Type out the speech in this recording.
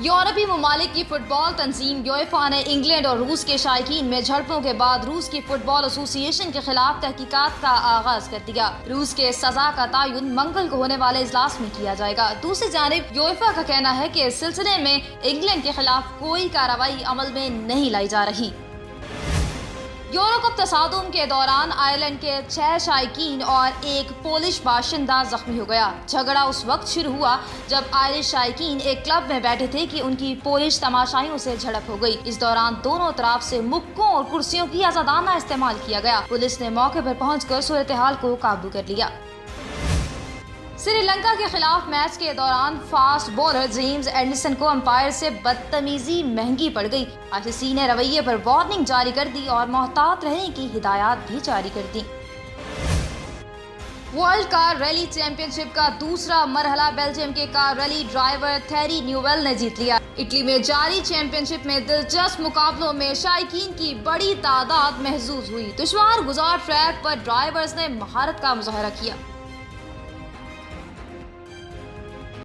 یورپی ممالک کی فٹ بال تنظیم یویفا نے انگلینڈ اور روس کے شائقین میں جھڑپوں کے بعد روس کی فٹ بال ایسوسی ایشن کے خلاف تحقیقات کا آغاز کر دیا۔ روس کے سزا کا تعین منگل کو ہونے والے اجلاس میں کیا جائے گا۔ دوسری جانب یویفا کا کہنا ہے کہ اس سلسلے میں انگلینڈ کے خلاف کوئی کارروائی عمل میں نہیں لائی جا رہی۔ یورو کپ تصادم کے دوران آئرلینڈ کے 6 شائقین اور ایک پولش باشندہ زخمی ہو گیا۔ جھگڑا اس وقت شروع ہوا جب آئرش شائقین ایک کلب میں بیٹھے تھے کہ ان کی پولش تماشائیوں سے جھڑپ ہو گئی۔ اس دوران دونوں طرف سے مکوں اور کرسیوں کی آزادانہ استعمال کیا گیا۔ پولیس نے موقع پر پہنچ کر صورتحال کو قابو کر لیا۔ سری لنکا کے خلاف میچ کے دوران فاسٹ بولر جیمز اینڈرسن کو امپائر سے بدتمیزی مہنگی پڑ گئی۔ آئی سی سی نے رویے پر وارننگ جاری کر دی اور محتاط رہنے کی ہدایات بھی جاری کر دی۔ ورلڈ کار ریلی چیمپئن شپ کا دوسرا مرحلہ بیلجیم کے کار ریلی ڈرائیور تھیری نیوویل نے جیت لیا۔ اٹلی میں جاری چیمپئن شپ میں دلچسپ مقابلوں میں شائقین کی بڑی تعداد محظوظ ہوئی۔ دشوار گزار ٹریک پر ڈرائیورز نے مہارت کا مظاہرہ کیا۔